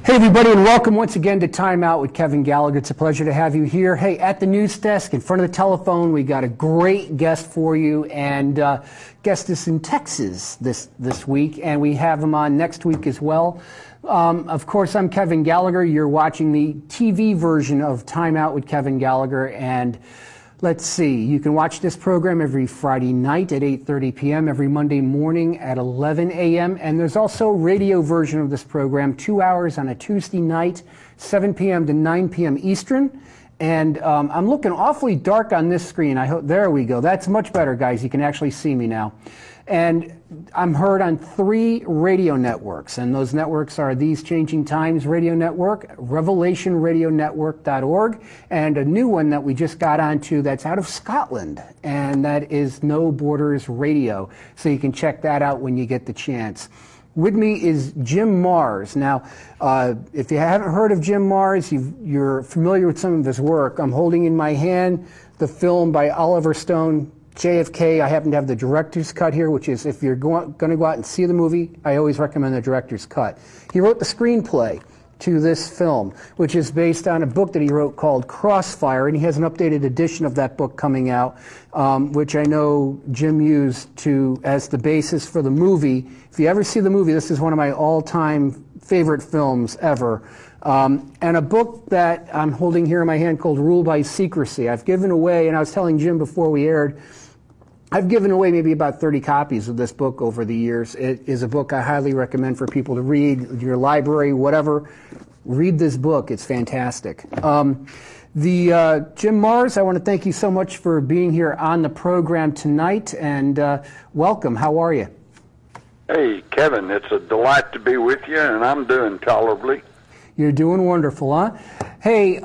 Hey everybody, and welcome once again to Time Out with Kevin Gallagher. It's a pleasure to have you here. Hey, at the news desk in front of the telephone, we got a great guest for you, and guest is in Texas this week, and we have him on next week as well. Of course, I'm Kevin Gallagher. You're watching the TV version of Time Out with Kevin Gallagher, and let's see, you can watch this program every Friday night at 8:30 p.m., every Monday morning at 11 a.m., and there's also a radio version of this program, 2 hours on a Tuesday night, 7 p.m. to 9 p.m. Eastern. And I'm looking awfully dark on this screen. I hope, there we go. That's much better, guys. You can actually see me now. And I'm heard on 3 radio networks, and those networks are These Changing Times Radio Network, RevelationRadioNetwork.org, and a new one that we just got onto that's out of Scotland, and that is No Borders Radio. So you can check that out when you get the chance. With me is Jim Marrs. Now, if you haven't heard of Jim Marrs, you're familiar with some of his work. I'm holding in my hand the film by Oliver Stone, JFK. I happen to have the director's cut here, which is, if you're going to go out and see the movie, I always recommend the director's cut. He wrote the screenplay to this film, which is based on a book that he wrote called Crossfire, and he has an updated edition of that book coming out, which I know Jim used as the basis for the movie. If you ever see the movie, this is one of my all-time favorite films ever. And a book that I'm holding here in my hand called Rule by Secrecy. I've given away, and I was telling Jim before we aired, I've given away maybe about 30 copies of this book over the years. It is a book I highly recommend for people to read, your library, whatever. Read this book. It's fantastic. Jim Marrs, I want to thank you so much for being here on the program tonight, and welcome. How are you? Hey, Kevin, it's a delight to be with you, and I'm doing tolerably. You're doing wonderful, huh? Hey,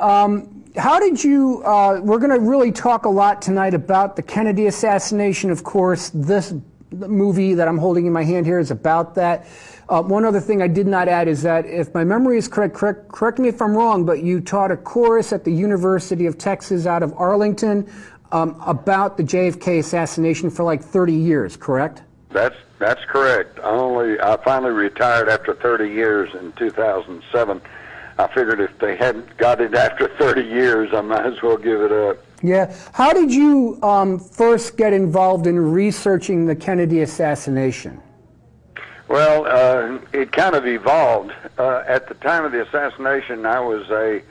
how did you, we're going to really talk a lot tonight about the Kennedy assassination. Of course, this movie that I'm holding in my hand here is about that. One other thing I did not add is that, if my memory is correct me if I'm wrong, but you taught a course at the University of Texas out of Arlington about the JFK assassination for like 30 years, correct? That's correct. I finally retired after 30 years in 2007. I figured if they hadn't got it after 30 years, I might as well give it up. Yeah. How did you first get involved in researching the Kennedy assassination? Well, it kind of evolved. At the time of the assassination, I was a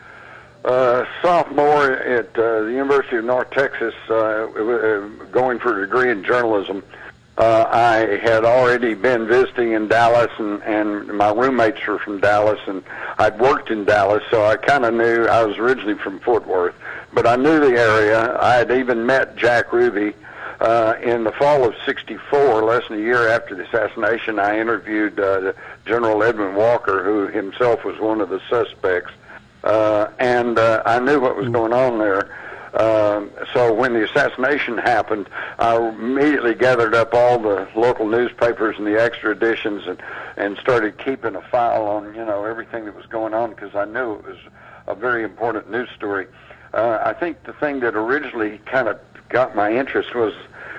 sophomore at the University of North Texas, going for a degree in journalism. I had already been visiting in Dallas, and my roommates were from Dallas, and I'd worked in Dallas, so I kind of knew. I was originally from Fort Worth, but I knew the area. I had even met Jack Ruby in the fall of '64, less than a year after the assassination. I interviewed General Edwin Walker, who himself was one of the suspects, and I knew what was going on there. So when the assassination happened, I immediately gathered up all the local newspapers and the extra editions and started keeping a file on, everything that was going on, because I knew it was a very important news story. I think the thing that originally kind of got my interest was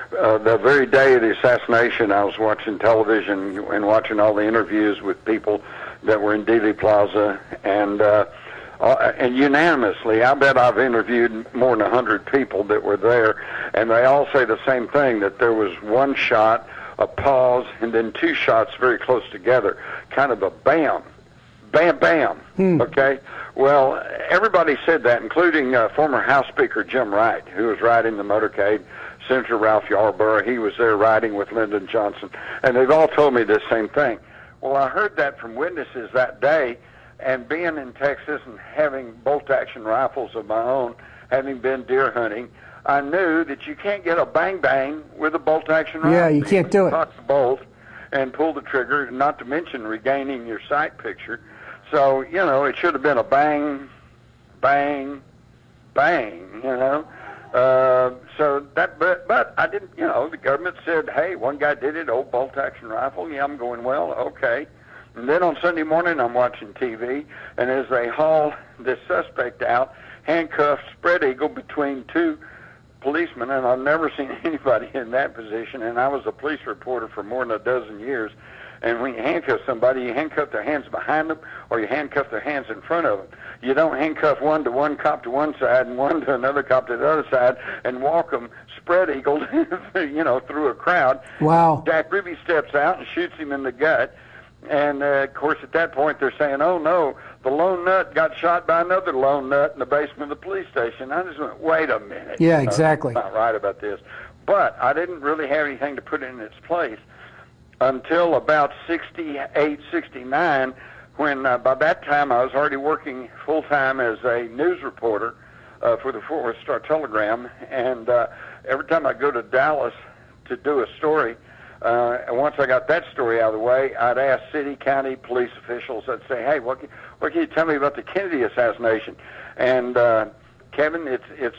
the very day of the assassination. I was watching television and watching all the interviews with people that were in Dealey Plaza, and unanimously, I bet I've interviewed more than 100 people that were there, and they all say the same thing, that there was one shot, a pause, and then 2 shots very close together, kind of a bam, bam, bam, okay? Well, everybody said that, including former House Speaker Jim Wright, who was riding the motorcade, Senator Ralph Yarborough, he was there riding with Lyndon Johnson, and they've all told me the same thing. Well, I heard that from witnesses that day, and being in Texas and having bolt-action rifles of my own, having been deer hunting, I knew that you can't get a bang-bang with a bolt-action rifle. Yeah, you can't do it. Cock the bolt and pull the trigger, not to mention regaining your sight picture. So, it should have been a bang, bang, bang, but I didn't, the government said, hey, one guy did it, old bolt-action rifle. Yeah, I'm going, well, okay. And then on Sunday morning, I'm watching TV, and as they haul this suspect out, handcuffed, spread eagle between 2 policemen, and I've never seen anybody in that position, and I was a police reporter for more than a dozen years, And when you handcuff somebody, you handcuff their hands behind them, or you handcuff their hands in front of them. You don't handcuff one cop to one side and one to another cop to the other side and walk them spread-eagled, through a crowd. Wow. Jack Ruby steps out and shoots him in the gut. And, of course, at that point, they're saying, oh, no, the lone nut got shot by another lone nut in the basement of the police station. I just went, wait a minute. Yeah, exactly. I'm not right about this. But I didn't really have anything to put in its place until about 68, 69, when by that time I was already working full-time as a news reporter for the Fort Worth Star-Telegram. And every time I go to Dallas to do a story, and once I got that story out of the way, I'd ask city, county, police officials. I'd say, "Hey, what can you tell me about the Kennedy assassination?" And Kevin, it's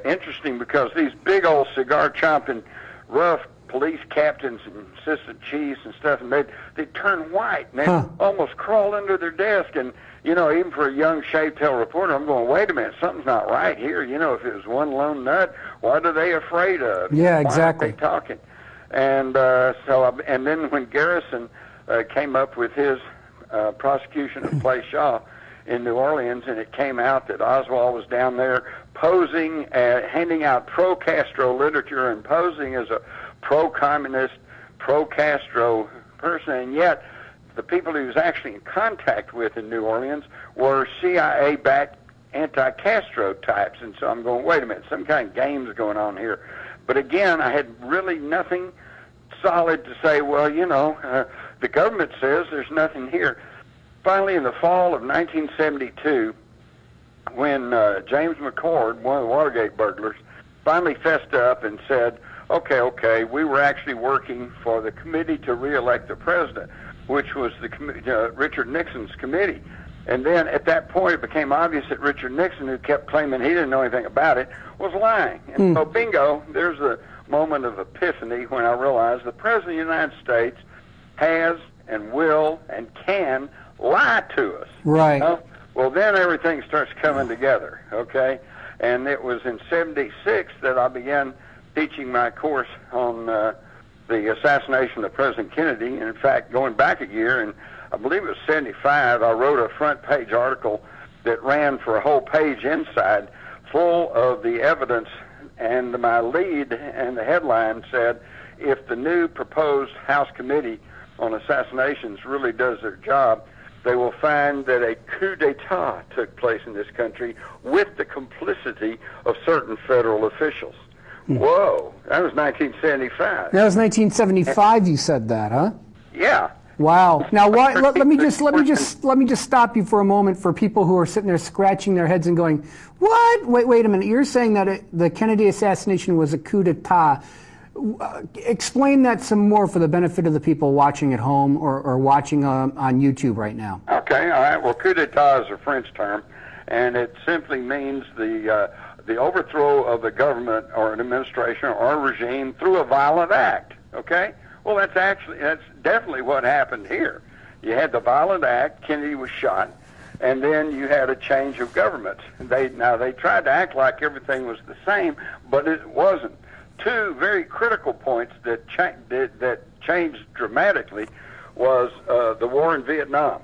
interesting because these big old cigar-chomping, rough police captains and assistant chiefs and stuff, and they'd turn white and they'd almost crawl under their desk. And even for a young shaved-tail reporter, I'm going, "Wait a minute, something's not right here." If it was one lone nut, what are they afraid of? Yeah, exactly. Why aren't they talking? And then when Garrison came up with his prosecution of Clay Shaw in New Orleans, and it came out that Oswald was down there posing, handing out pro-Castro literature and posing as a pro-communist, pro-Castro person, and yet the people he was actually in contact with in New Orleans were CIA-backed anti-Castro types. And so I'm going, wait a minute, some kind of game's going on here. But again, I had really nothing solid to say, well, the government says there's nothing here. Finally, in the fall of 1972, when James McCord, one of the Watergate burglars, finally fessed up and said, okay, we were actually working for the committee to reelect the president, which was the Richard Nixon's committee. And then at that point, it became obvious that Richard Nixon, who kept claiming he didn't know anything about it, was lying. And so bingo, there's a moment of epiphany when I realized the President of the United States has and will and can lie to us. Right. Well, then everything starts coming together, okay? And it was in 76 that I began teaching my course on the assassination of President Kennedy. And in fact, going back a year, and I believe it was 75, I wrote a front-page article that ran for a whole page inside, full of the evidence, and my lead and the headline said, if the new proposed House Committee on Assassinations really does their job, they will find that a coup d'etat took place in this country with the complicity of certain federal officials. Whoa, that was 1975. That was 1975. You said that, huh? Yeah. Wow. Now, let me just stop you for a moment for people who are sitting there scratching their heads and going, "What? Wait a minute. You're saying that the Kennedy assassination was a coup d'etat." Explain that some more for the benefit of the people watching at home or watching on YouTube right now. Okay. All right. Well, coup d'etat is a French term, and it simply means the overthrow of the government or an administration or a regime through a violent act. Okay. Well, that's definitely what happened here. You had the violent act, Kennedy was shot, and then you had a change of government. They tried to act like everything was the same, but it wasn't. Two very critical points that changed dramatically was the war in Vietnam.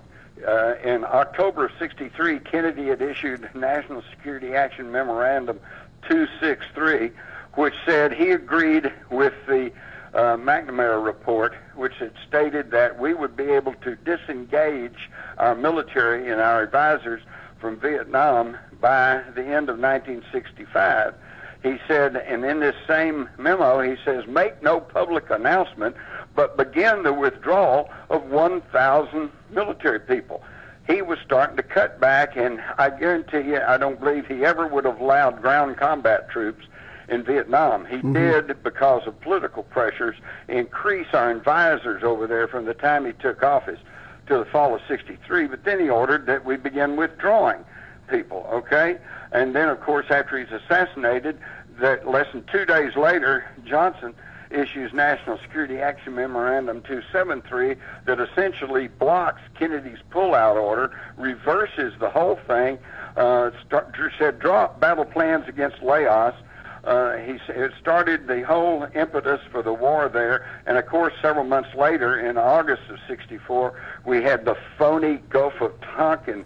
In October of '63, Kennedy had issued National Security Action Memorandum 263, which said he agreed with the McNamara report, which had stated that we would be able to disengage our military and our advisors from Vietnam by the end of 1965. He said, and in this same memo, he says, make no public announcement, but begin the withdrawal of 1,000 military people. He was starting to cut back, and I guarantee you, I don't believe he ever would have allowed ground combat troops in Vietnam. He did, because of political pressures, increase our advisors over there from the time he took office to the fall of '63, but then he ordered that we begin withdrawing people, okay? And then, of course, after he's assassinated, that less than 2 days later, Johnson issues National Security Action Memorandum 273 that essentially blocks Kennedy's pullout order, reverses the whole thing, said draw up battle plans against Laos, It started the whole impetus for the war there, and of course several months later, in August of '64, we had the phony Gulf of Tonkin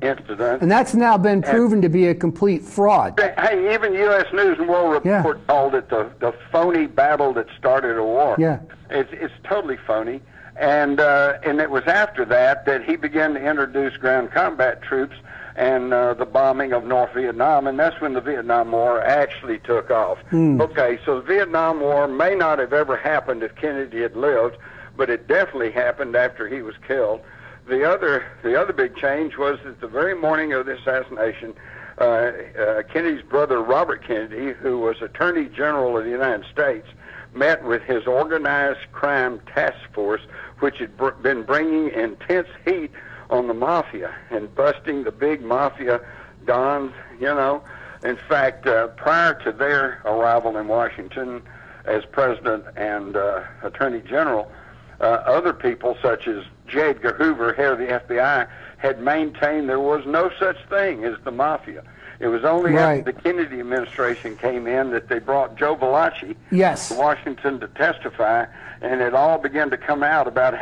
incident. And that's now been proven to be a complete fraud. Hey, even U.S. News and World Report called it the phony battle that started a war. Yeah. It's totally phony. And it was after that he began to introduce ground combat troops and the bombing of North Vietnam, and that's when the Vietnam War actually took off. Okay, so the Vietnam War may not have ever happened if Kennedy had lived, but it definitely happened after he was killed. The other big change was that the very morning of the assassination, Kennedy's brother Robert Kennedy, who was Attorney General of the United States, met with his organized crime task force, which had been bringing intense heat on the mafia and busting the big mafia dons, you know. In fact, prior to their arrival in Washington as president and attorney general, other people such as J. Edgar Hoover, head of the FBI, had maintained there was no such thing as the mafia. It was only after the Kennedy administration came in that they brought Joe Valachi to Washington to testify, and it all began to come out about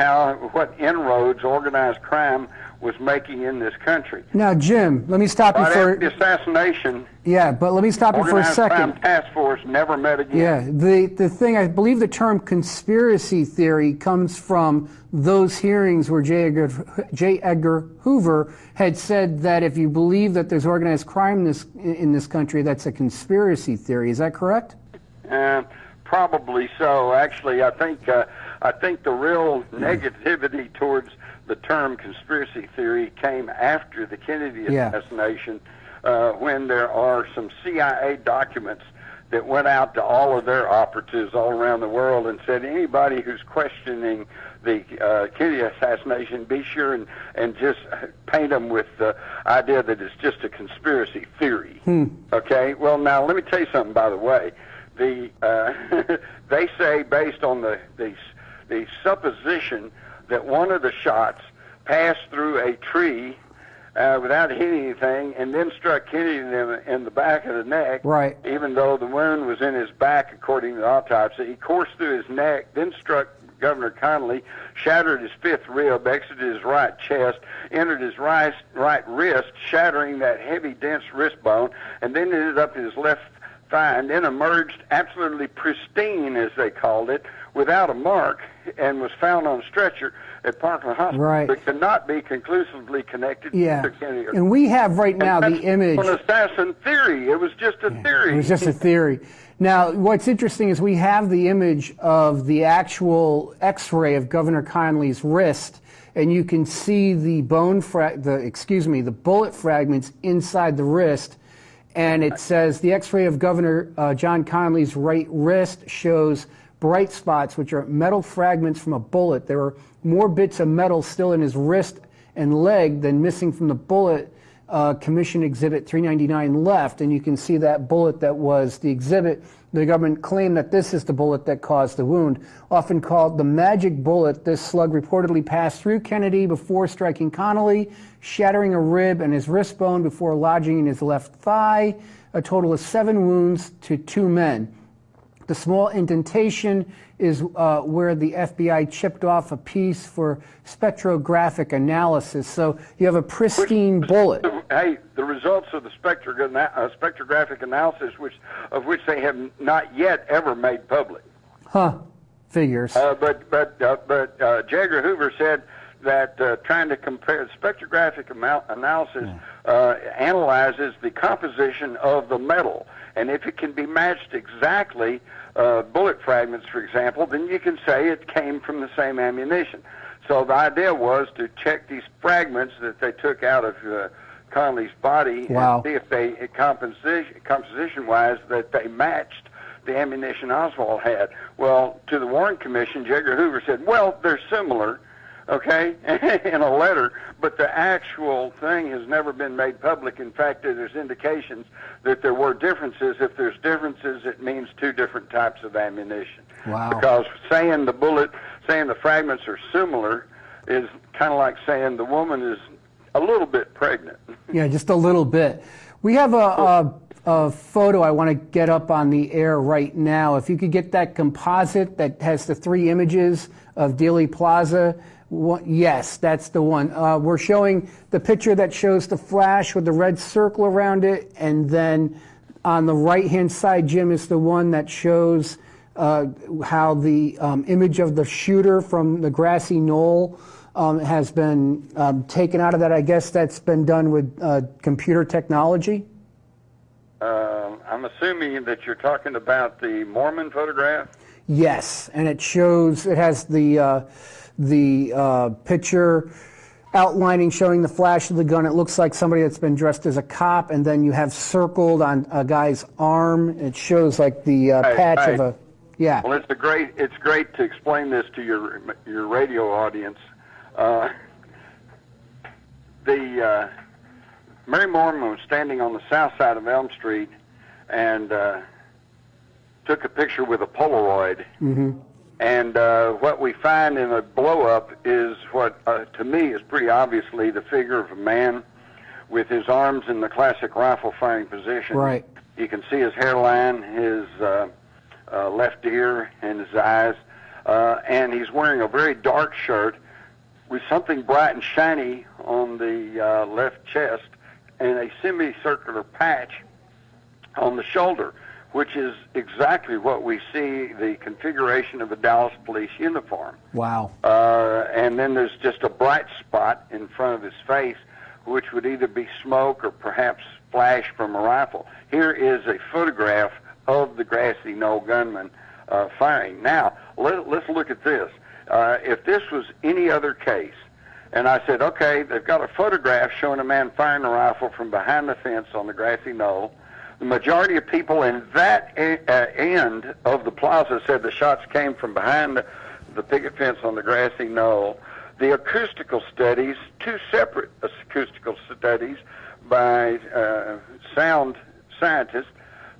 what inroads organized crime was making in this country. Now, Jim, let me stop you for the assassination. Yeah, but let me stop you for a second. Organized crime task force never met again. Yeah, the thing, I believe the term conspiracy theory comes from those hearings where J. Edgar Hoover had said that if you believe that there's organized crime in this country, that's a conspiracy theory. Is that correct? Probably so. Actually, I think the real negativity towards the term conspiracy theory came after the Kennedy assassination, when there are some CIA documents that went out to all of their operatives all around the world and said, anybody who's questioning the Kennedy assassination, be sure and just paint them with the idea that it's just a conspiracy theory. Okay? Well, now, let me tell you something, by the way. They say, based on the supposition that one of the shots passed through a tree without hitting anything and then struck Kennedy in the back of the neck, even though the wound was in his back, according to the autopsy. He coursed through his neck, then struck Governor Connally, shattered his fifth rib, exited his right chest, entered his right wrist, shattering that heavy, dense wrist bone, and then ended up in his left thigh, and then emerged absolutely pristine, as they called it, without a mark, and was found on a stretcher at Parkland Hospital, but could not be conclusively connected to Kennedy. And we have right now the image. An assassin theory. It was just a theory. It was just a theory. Now, what's interesting is we have the image of the actual X-ray of Governor Connally's wrist, and you can see the the bullet fragments inside the wrist. And it says the X-ray of Governor John Connally's right wrist shows bright spots, which are metal fragments from a bullet. There are more bits of metal still in his wrist and leg than missing from the bullet. Commission Exhibit 399 left, and you can see that bullet that was the exhibit. The government claimed that this is the bullet that caused the wound. Often called the magic bullet, this slug reportedly passed through Kennedy before striking Connally, shattering a rib and his wrist bone before lodging in his left thigh. A total of 7 wounds to 2 men. The small indentation is where the FBI chipped off a piece for spectrographic analysis. So you have a pristine bullet. Hey, the results of the spectrographic analysis, of which they have not yet ever made public. Figures. But J. Edgar Hoover said that trying to compare spectrographic analysis analyzes the composition of the metal, and if it can be matched exactly, bullet fragments, for example, then you can say it came from the same ammunition. So the idea was to check these fragments that they took out of Connally's body and see if they, composition-wise, that they matched the ammunition Oswald had. Well, to the Warren Commission, J. Edgar Hoover said, well, they're similar, okay, in a letter, but the actual thing has never been made public. In fact, there's indications that there were differences. If there's differences, it means 2 different types of ammunition. Because saying the fragments are similar is kind of like saying the woman is a little bit pregnant. Yeah, just a little bit. We have a photo I want to get up on the air right now. If you could get that composite that has the 3 images of Dealey Plaza. Yes, that's the one. We're showing the picture that shows the flash with the red circle around it, and then on the right-hand side, Jim, is the one that shows how the image of the shooter from the grassy knoll has been taken out of that. I guess that's been done with computer technology. I'm assuming that you're talking about the Mormon photograph? Yes, and it has the picture outlining, showing the flash of the gun. It looks like somebody that's been dressed as a cop, and then you have circled on a guy's arm. It shows like the patch of a, yeah. Well, it's great to explain this to your radio audience. Mary Mormon was standing on the south side of Elm Street and took a picture with a Polaroid. Mm-hmm. And what we find in a blow-up is what, to me, is pretty obviously the figure of a man with his arms in the classic rifle-firing position. Right. You can see his hairline, his left ear, and his eyes. And he's wearing a very dark shirt with something bright and shiny on the left chest and a semicircular patch on the shoulder, which is exactly what we see the configuration of a Dallas police uniform. Wow. And then there's just a bright spot in front of his face, which would either be smoke or perhaps flash from a rifle. Here is a photograph of the grassy knoll gunman firing. Now, let's look at this. If this was any other case, and I said, okay, they've got a photograph showing a man firing a rifle from behind the fence on the grassy knoll. The majority of people in that end of the plaza said the shots came from behind the picket fence on the grassy knoll. The acoustical studies, 2 separate acoustical studies by sound scientists,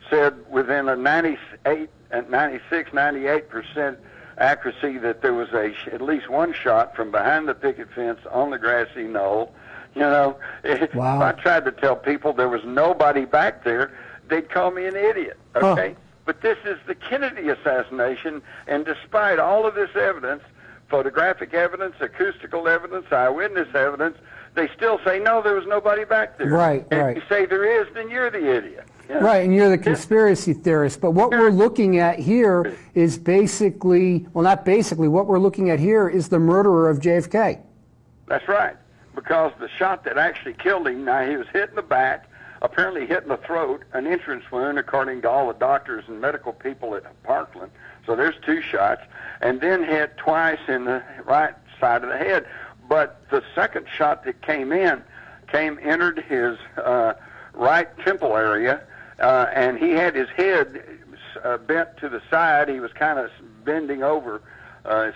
said within a 96, 98% accuracy that there was at least one shot from behind the picket fence on the grassy knoll. You know, wow. If I tried to tell people there was nobody back there, they'd call me an idiot, okay? Huh. But this is the Kennedy assassination, and despite all of this evidence, photographic evidence, acoustical evidence, eyewitness evidence, they still say, no, there was nobody back there. Right, and right. if you say there is, then you're the idiot. Yeah. Right, and you're the conspiracy theorist. But what we're looking at here is basically, well, not basically, what we're looking at here is the murderer of JFK. That's right, because the shot that actually killed him, now he was hit in the back, apparently hit in the throat, an entrance wound, according to all the doctors and medical people at Parkland. So there's 2 shots, and then hit twice in the right side of the head. But the second shot that entered his right temple area, and he had his head bent to the side. He was kind of bending over,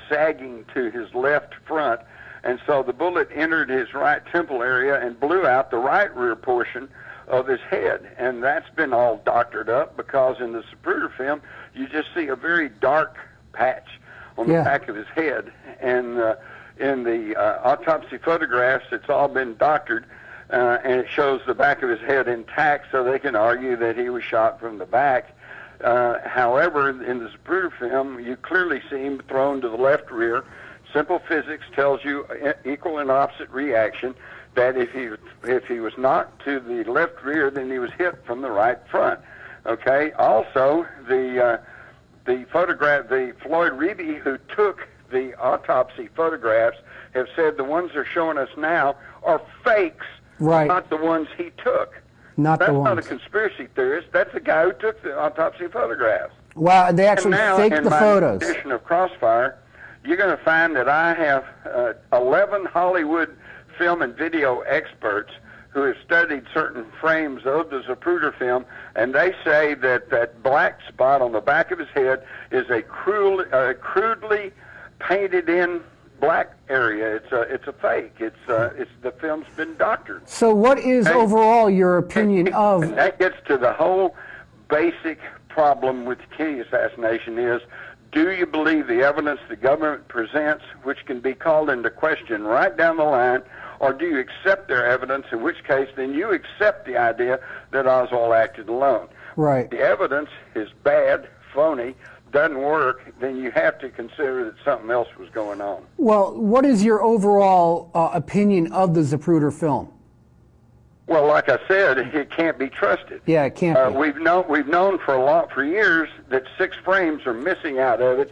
sagging to his left front, and so the bullet entered his right temple area and blew out the right rear portion of his head. And that's been all doctored up, because in the Zapruder film, you just see a very dark patch on the back of his head. And in the autopsy photographs, it's all been doctored, and it shows the back of his head intact, so they can argue that he was shot from the back. However, in the Zapruder film, you clearly see him thrown to the left rear. Simple physics tells you equal and opposite reaction, that if he was knocked to the left rear, then he was hit from the right front. Okay. Also, the Floyd Reeby, who took the autopsy photographs, have said the ones they're showing us now are fakes, right, not the ones he took. That's not a conspiracy theorist. That's the guy who took the autopsy photographs. Wow, they actually faked the photos. In my edition of Crossfire, you're going to find that I have 11 Hollywood film and video experts who have studied certain frames of the Zapruder film, and they say that that black spot on the back of his head is a crudely painted-in black area. It's a fake. It's the film's been doctored. So, what is overall your opinion of? And that gets to the whole basic problem with the Kennedy assassination: is Do you believe the evidence the government presents, which can be called into question right down the line, or do you accept their evidence, in which case then you accept the idea that Oswald acted alone? Right. If the evidence is bad, phony, doesn't work, then you have to consider that something else was going on. Well, what is your overall opinion of the Zapruder film? Well, like I said, it can't be trusted. Yeah, it can't be. We've known for years that 6 frames are missing out of it.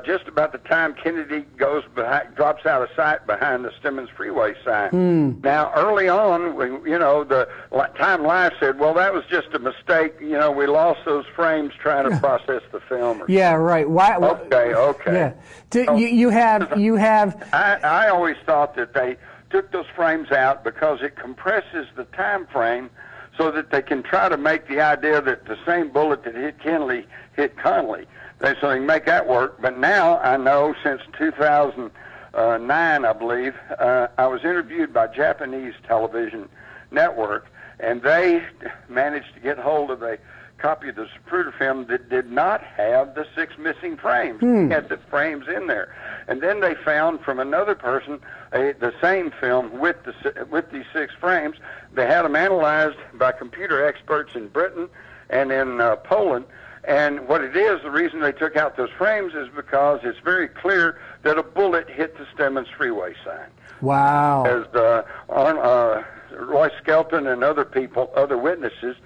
Just about the time Kennedy drops out of sight behind the Stemmons Freeway sign. Now, early on, the Time Life said, well, that was just a mistake. We lost those frames trying to process the film. Yeah, right. Why? Okay. Yeah. You have. I always thought that they took those frames out because it compresses the time frame so that they can try to make the idea that the same bullet that hit Kennedy hit Connally. So they can make that work. But now I know since 2009, I believe, I was interviewed by Japanese television network, and they managed to get hold of a copy of the Zapruder film that did not have the 6 missing frames. It had the frames in there. And then they found from another person the same film with these 6 frames. They had them analyzed by computer experts in Britain and in Poland. And what it is, the reason they took out those frames is because it's very clear that a bullet hit the Stemmons Freeway sign. Wow. As Roy Skelton and other witnesses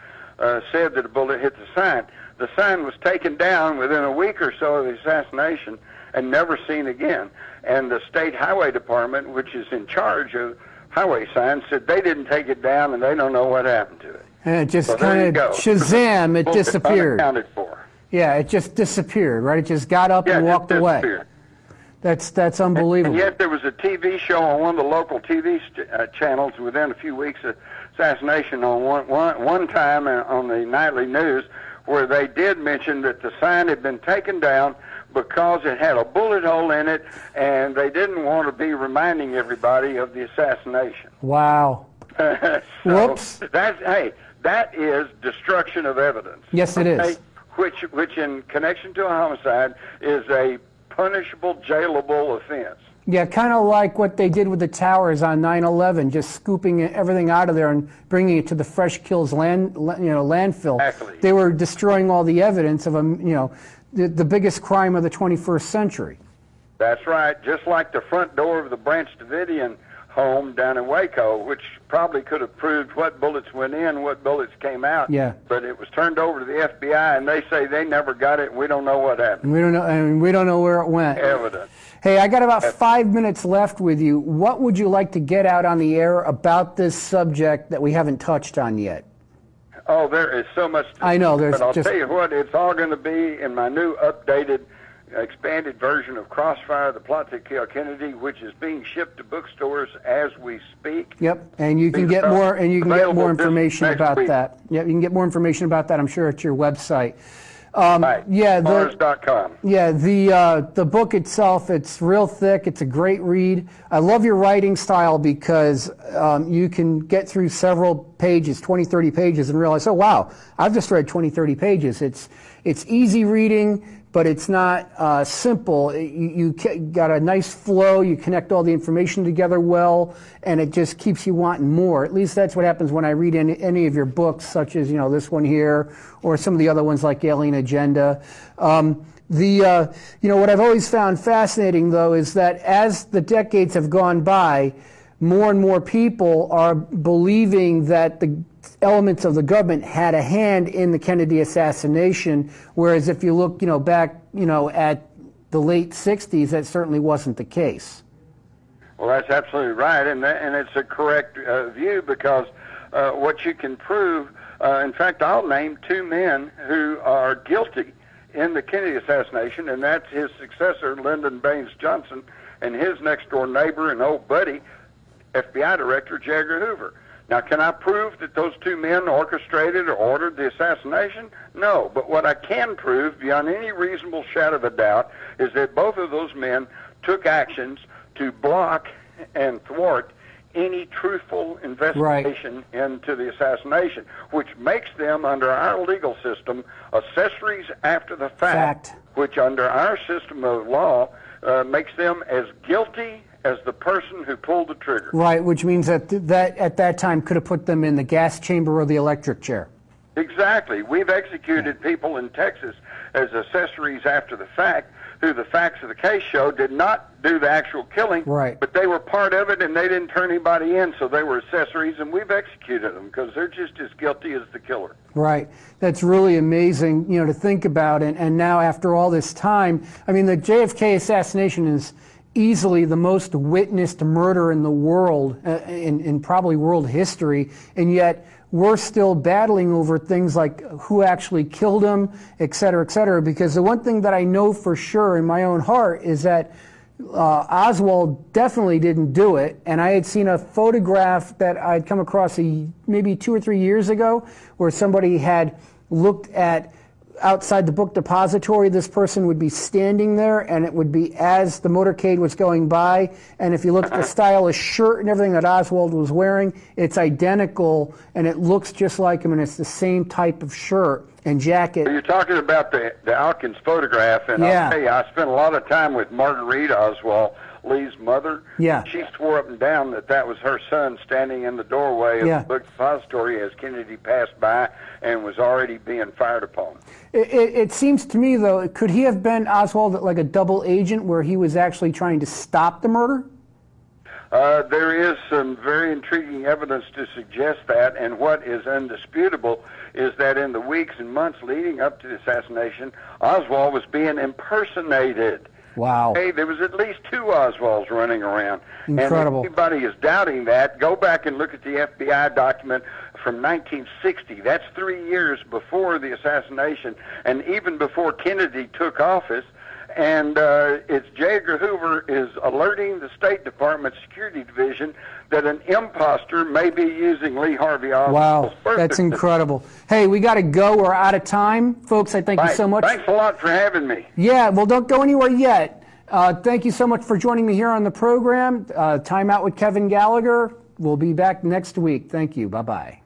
said that a bullet hit the sign. The sign was taken down within a week or so of the assassination and never seen again. And the State Highway Department, which is in charge of highway signs, said they didn't take it down and they don't know what happened to it. And it just kind of Shazam, it disappeared. Unaccounted for. Yeah, it just disappeared, right? It just got up and walked away. That's unbelievable. And yet there was a TV show on one of the local TV channels within a few weeks of assassination on one time on the nightly news where they did mention that the sign had been taken down because it had a bullet hole in it, and they didn't want to be reminding everybody of the assassination. Wow. Whoops. That is destruction of evidence. Yes, it is. Which in connection to a homicide is a punishable, jailable offense. Yeah, kind of like what they did with the towers on 9/11, just scooping everything out of there and bringing it to the Fresh Kills landfill. Exactly. They were destroying all the evidence of the biggest crime of the 21st century. That's right. Just like the front door of the Branch Davidian home down in Waco, which probably could have proved what bullets went in, what bullets came out. Yeah. But it was turned over to the FBI, and they say they never got it. And we don't know what happened. We don't know, and we don't know where it went. Evidence. Hey, I got about 5 minutes left with you. What would you like to get out on the air about this subject that we haven't touched on yet? Oh, there is so much to I know. But I'll tell you what, it's all going to be in my new updated, expanded version of Crossfire, The Plot to Kill Kennedy, which is being shipped to bookstores as we speak. Yep, and you can get more, information about that. Yep, you can get more information about that, I'm sure, at your website. Right. Yeah, Mars.com. Yeah, the book itself, it's real thick. It's a great read. I love your writing style because you can get through several pages, 20, 30 pages, and realize, oh, wow, I've just read 20, 30 pages. It's easy reading, but it's not simple. You got a nice flow. You connect all the information together well, and it just keeps you wanting more. At least that's what happens when I read any of your books, such as this one here, or some of the other ones like Alien Agenda. What I've always found fascinating, though, is that as the decades have gone by, more and more people are believing that the elements of the government had a hand in the Kennedy assassination, whereas if you look, back, at the late 60s, that certainly wasn't the case. Well, that's absolutely right, and it's a correct view because what you can prove, in fact, I'll name 2 men who are guilty in the Kennedy assassination, and that's his successor, Lyndon Baines Johnson, and his next-door neighbor and old buddy, FBI Director J. Edgar Hoover. Now, can I prove that those 2 men orchestrated or ordered the assassination? No, but what I can prove beyond any reasonable shadow of a doubt is that both of those men took actions to block and thwart any truthful investigation into the assassination, which makes them, under our legal system, accessories after the fact. Which under our system of law makes them as guilty as the person who pulled the trigger. Right, which means that at that time could have put them in the gas chamber or the electric chair. Exactly. We've executed people in Texas as accessories after the fact, who the facts of the case show did not do the actual killing, right, but they were part of it and they didn't turn anybody in, so they were accessories, and we've executed them because they're just as guilty as the killer. Right. That's really amazing, to think about. And now after all this time, I mean, the JFK assassination is easily the most witnessed murder in the world, in probably world history, and yet we're still battling over things like who actually killed him, et cetera, because the one thing that I know for sure in my own heart is that Oswald definitely didn't do it, and I had seen a photograph that I'd come across maybe 2 or 3 years ago where somebody had looked at outside the book depository. This person would be standing there, and it would be as the motorcade was going by, and if you look at the stylish shirt and everything that Oswald was wearing, it's identical, and it looks just like him, and it's the same type of shirt and jacket. You're talking about the Alkins photograph, and yeah. I'll tell you, I spent a lot of time with Marguerite Oswald, Lee's mother. Yeah. She swore up and down that was her son standing in the doorway of the book depository as Kennedy passed by and was already being fired upon. It seems to me, though, could he have been, Oswald, like a double agent where he was actually trying to stop the murder? There is some very intriguing evidence to suggest that, and what is undisputable is that in the weeks and months leading up to the assassination, Oswald was being impersonated. Wow. Hey, there was at least 2 Oswalds running around. Incredible. And if anybody is doubting that, go back and look at the FBI document from 1960. That's 3 years before the assassination and even before Kennedy took office. And it's J. Edgar Hoover is alerting the State Department Security Division that an imposter may be using Lee Harvey Oswald's birth that's certificate. Incredible. Hey, we got to go. We're out of time. Folks, I thank you so much. Thanks a lot for having me. Yeah, well, don't go anywhere yet. Thank you so much for joining me here on the program. Time Out with Kevin Gallagher. We'll be back next week. Thank you. Bye-bye.